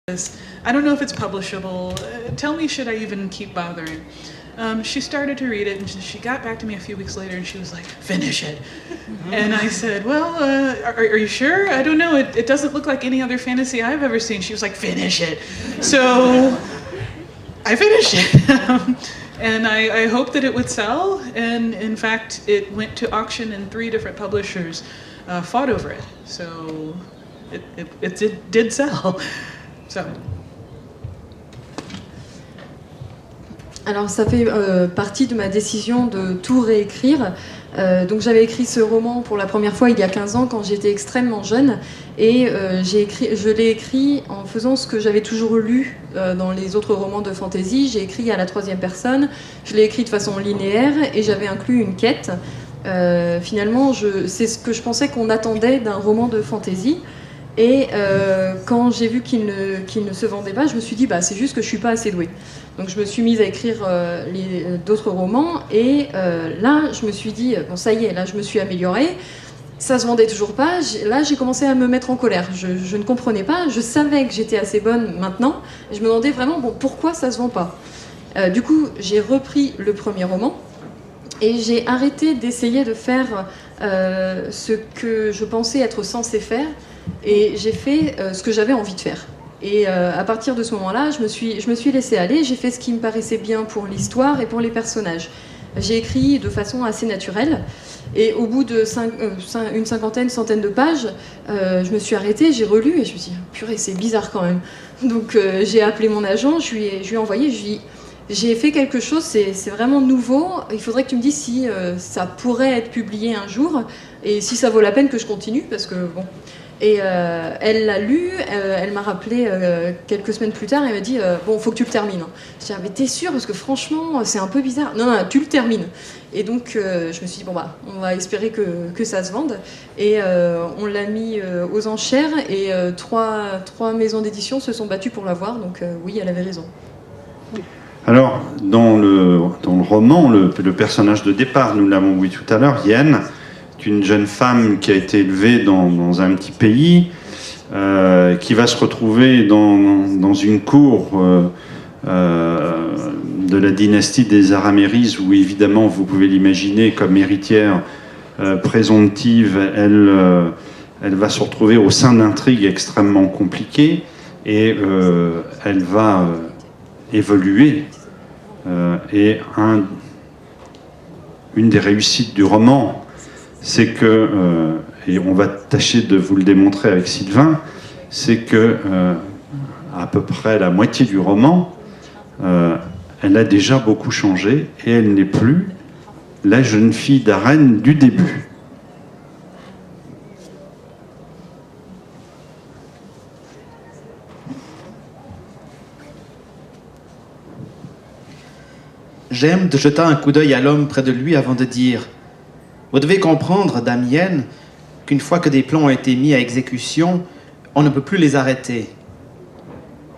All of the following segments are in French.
I don't know if it's publishable. Tell me, should I even keep bothering? She started to read it, and she got back to me a few weeks later, and she was like, finish it. And I said, well, are you sure? I don't know. It doesn't look like any other fantasy I've ever seen. She was like, finish it. So I finished it. And I hoped that it would sell. And in fact, it went to auction, and 3 different publishers fought over it. So it did sell. So. Alors ça fait partie de ma décision de tout réécrire. Donc j'avais écrit ce roman pour la première fois il y a 15 ans quand j'étais extrêmement jeune et je l'ai écrit en faisant ce que j'avais toujours lu dans les autres romans de fantasy. J'ai écrit à la 3e personne, je l'ai écrit de façon linéaire et j'avais inclus une quête. Finalement, c'est ce que je pensais qu'on attendait d'un roman de fantasy. Et quand j'ai vu qu'il ne se vendait pas, je me suis dit c'est juste que je suis pas assez douée. Donc je me suis mise à écrire d'autres romans et là je me suis dit bon ça y est, là je me suis améliorée. Ça se vendait toujours pas. Là j'ai commencé à me mettre en colère. Je ne comprenais pas. Je savais que j'étais assez bonne maintenant. Et je me demandais vraiment pourquoi ça se vend pas. Du coup j'ai repris le premier roman et j'ai arrêté d'essayer de faire ce que je pensais être censé faire. Et j'ai fait ce que j'avais envie de faire. Et à partir de ce moment-là, je me suis laissée aller. J'ai fait ce qui me paraissait bien pour l'histoire et pour les personnages. J'ai écrit de façon assez naturelle. Et au bout de une centaine de pages, je me suis arrêtée, j'ai relu et je me suis dit purée, c'est bizarre quand même. Donc j'ai appelé mon agent, je lui ai envoyé, je lui ai dit j'ai fait quelque chose, c'est vraiment nouveau. Il faudrait que tu me dises si ça pourrait être publié un jour et si ça vaut la peine que je continue parce que bon. Et elle l'a lu, elle m'a rappelé quelques semaines plus tard, elle m'a dit bon, faut que tu le termines. Je dis mais t'es sûre parce que franchement c'est un peu bizarre. Non, tu le termines. Et donc je me suis dit bon on va espérer que ça se vende. Et on l'a mis aux enchères et trois maisons d'édition se sont battues pour l'avoir. Donc oui, elle avait raison. Alors dans le roman, le personnage de départ, nous l'avons vu tout à l'heure, Yen, une jeune femme qui a été élevée dans un petit pays, qui va se retrouver dans une cour de la dynastie des Araméris, où évidemment vous pouvez l'imaginer comme héritière présomptive, elle va se retrouver au sein d'intrigues extrêmement compliquées et elle va évoluer. Et une des réussites du roman, c'est que, et on va tâcher de vous le démontrer avec Sylvain, c'est que à peu près la moitié du roman, elle a déjà beaucoup changé et elle n'est plus la jeune fille d'Arène du début. Jem jeta un coup d'œil à l'homme près de lui avant de dire « Vous devez comprendre, dame Yen, qu'une fois que des plans ont été mis à exécution, on ne peut plus les arrêter.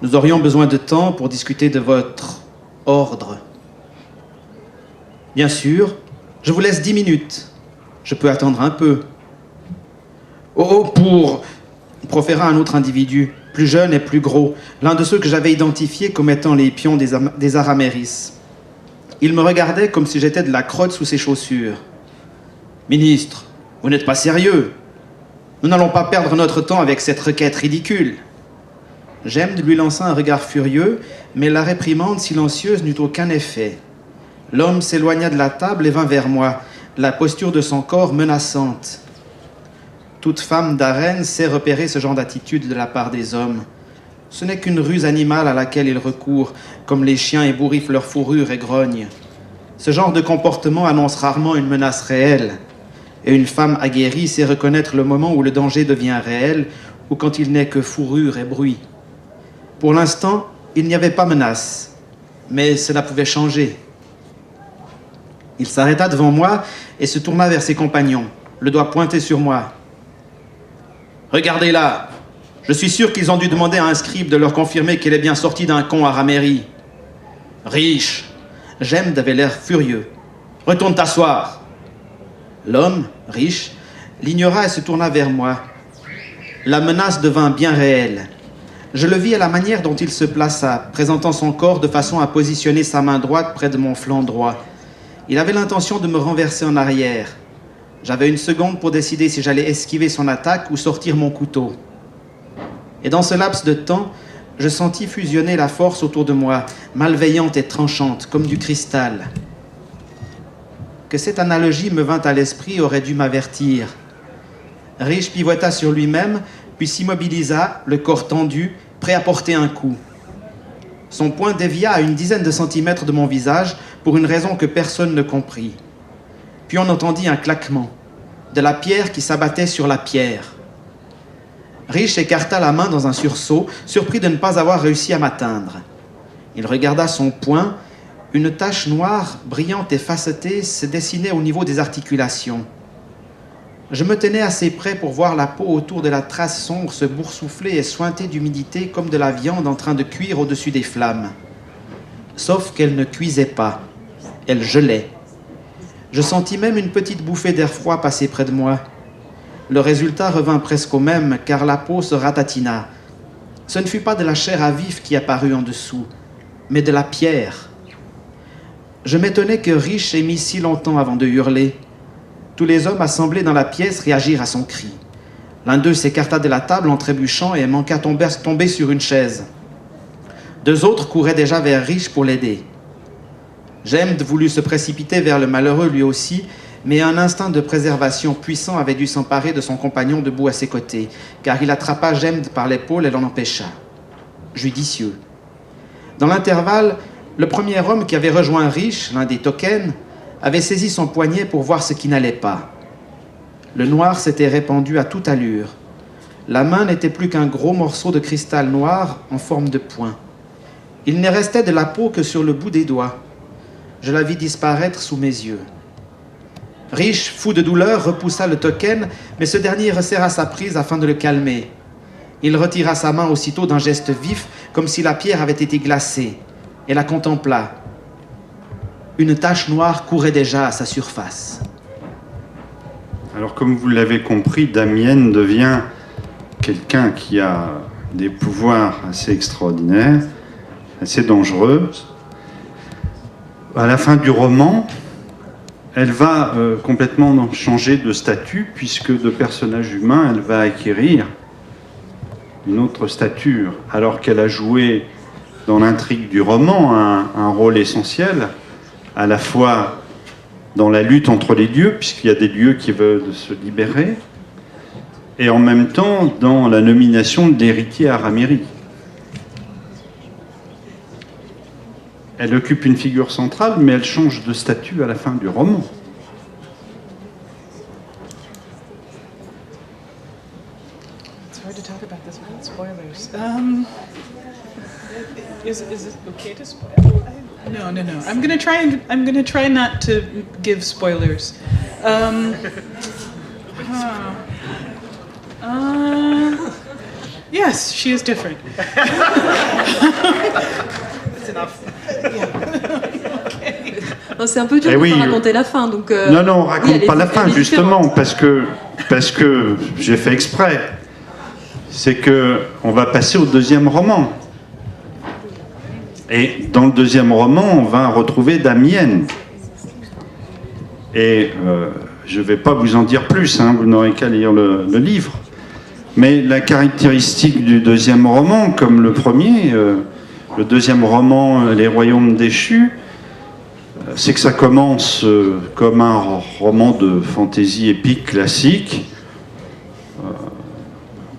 Nous aurions besoin de temps pour discuter de votre ordre. Bien sûr, je vous laisse 10 minutes. Je peux attendre un peu. Proféra un autre individu, plus jeune et plus gros, l'un de ceux que j'avais identifiés comme étant les pions des Araméris. Il me regardait comme si j'étais de la crotte sous ses chaussures. « Ministre, vous n'êtes pas sérieux. Nous n'allons pas perdre notre temps avec cette requête ridicule. » Jem lui lança un regard furieux, mais la réprimande silencieuse n'eut aucun effet. L'homme s'éloigna de la table et vint vers moi, la posture de son corps menaçante. Toute femme d'Arène sait repérer ce genre d'attitude de la part des hommes. Ce n'est qu'une ruse animale à laquelle ils recourent, comme les chiens ébouriffent leur fourrure et grognent. Ce genre de comportement annonce rarement une menace réelle. Et une femme aguerrie sait reconnaître le moment où le danger devient réel ou quand il n'est que fourrure et bruit. Pour l'instant, il n'y avait pas menace, mais cela pouvait changer. Il s'arrêta devant moi et se tourna vers ses compagnons, le doigt pointé sur moi. « Regardez là, je suis sûr qu'ils ont dû demander à un scribe de leur confirmer qu'elle est bien sortie d'un camp à Raméry. Riche, Jem avait l'air furieux. Retourne t'asseoir. » L'homme, riche, l'ignora et se tourna vers moi. La menace devint bien réelle. Je le vis à la manière dont il se plaça, présentant son corps de façon à positionner sa main droite près de mon flanc droit. Il avait l'intention de me renverser en arrière. J'avais une seconde pour décider si j'allais esquiver son attaque ou sortir mon couteau. Et dans ce laps de temps, je sentis fusionner la force autour de moi, malveillante et tranchante, comme du cristal. Que cette analogie me vint à l'esprit aurait dû m'avertir. Rich pivota sur lui-même, puis s'immobilisa, le corps tendu, prêt à porter un coup. Son poing dévia à une dizaine de centimètres de mon visage pour une raison que personne ne comprit. Puis on entendit un claquement, de la pierre qui s'abattait sur la pierre. Rich écarta la main dans un sursaut, surpris de ne pas avoir réussi à m'atteindre. Il regarda son poing. Une tache noire, brillante et facetée, se dessinait au niveau des articulations. Je me tenais assez près pour voir la peau autour de la trace sombre se boursoufler et suinter d'humidité comme de la viande en train de cuire au-dessus des flammes. Sauf qu'elle ne cuisait pas. Elle gelait. Je sentis même une petite bouffée d'air froid passer près de moi. Le résultat revint presque au même, car la peau se ratatina. Ce ne fut pas de la chair à vif qui apparut en dessous, mais de la pierre. Je m'étonnais que Rich ait mis si longtemps avant de hurler. Tous les hommes assemblés dans la pièce réagirent à son cri. L'un d'eux s'écarta de la table en trébuchant et manqua tomber sur une chaise. 2 autres couraient déjà vers Rich pour l'aider. Jemd voulut se précipiter vers le malheureux lui aussi, mais un instinct de préservation puissant avait dû s'emparer de son compagnon debout à ses côtés, car il attrapa Jemd par l'épaule et l'en empêcha. Judicieux. Dans l'intervalle, le premier homme qui avait rejoint Rich, l'un des tokens, avait saisi son poignet pour voir ce qui n'allait pas. Le noir s'était répandu à toute allure. La main n'était plus qu'un gros morceau de cristal noir en forme de poing. Il ne restait de la peau que sur le bout des doigts. Je la vis disparaître sous mes yeux. Rich, fou de douleur, repoussa le token, mais ce dernier resserra sa prise afin de le calmer. Il retira sa main aussitôt d'un geste vif, comme si la pierre avait été glacée, et la contempla. Une tache noire courait déjà à sa surface. Alors, comme vous l'avez compris, Damienne devient quelqu'un qui a des pouvoirs assez extraordinaires, assez dangereux. À la fin du roman, elle va complètement changer de statut, puisque de personnage humain, elle va acquérir une autre stature, alors qu'elle a joué dans l'intrigue du roman un rôle essentiel, à la fois dans la lutte entre les dieux, puisqu'il y a des dieux qui veulent se libérer, et en même temps dans la nomination de l'héritier Araméri. Elle occupe une figure centrale, mais elle change de statut à la fin du roman. It's hard to talk about this without spoilers. Is it okay to spoil? No. I'm gonna try not to give spoilers. Yes, she is different. That's enough. Non, c'est un peu dur de pas raconter la fin, donc. Non, on raconte oui, pas la fin, justement, parce que j'ai fait exprès. C'est que on va passer au deuxième roman. Et dans le deuxième roman, on va retrouver Damienne. Et je ne vais pas vous en dire plus, hein, vous n'aurez qu'à lire le livre. Mais la caractéristique du deuxième roman, comme le premier, le deuxième roman, Les Royaumes déchus, c'est que ça commence comme un roman de fantaisie épique classique.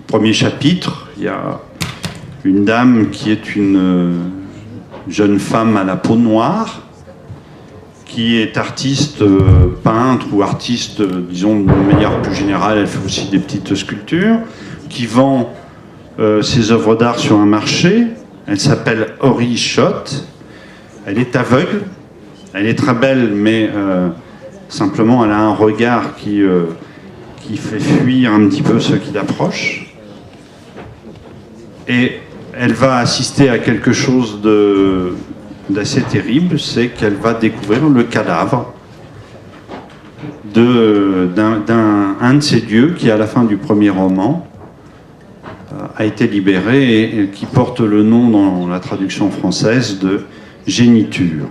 Premier chapitre, il y a une dame qui est une jeune femme à la peau noire, qui est artiste, peintre ou artiste, disons de manière plus générale, elle fait aussi des petites sculptures, qui vend ses œuvres d'art sur un marché. Elle s'appelle Ori Schott. Elle est aveugle. Elle est très belle, mais simplement elle a un regard qui fait fuir un petit peu ceux qui l'approchent. Et elle va assister à quelque chose d'assez terrible, c'est qu'elle va découvrir le cadavre d'un de ces dieux qui, à la fin du premier roman, a été libéré et qui porte le nom dans la traduction française de géniture.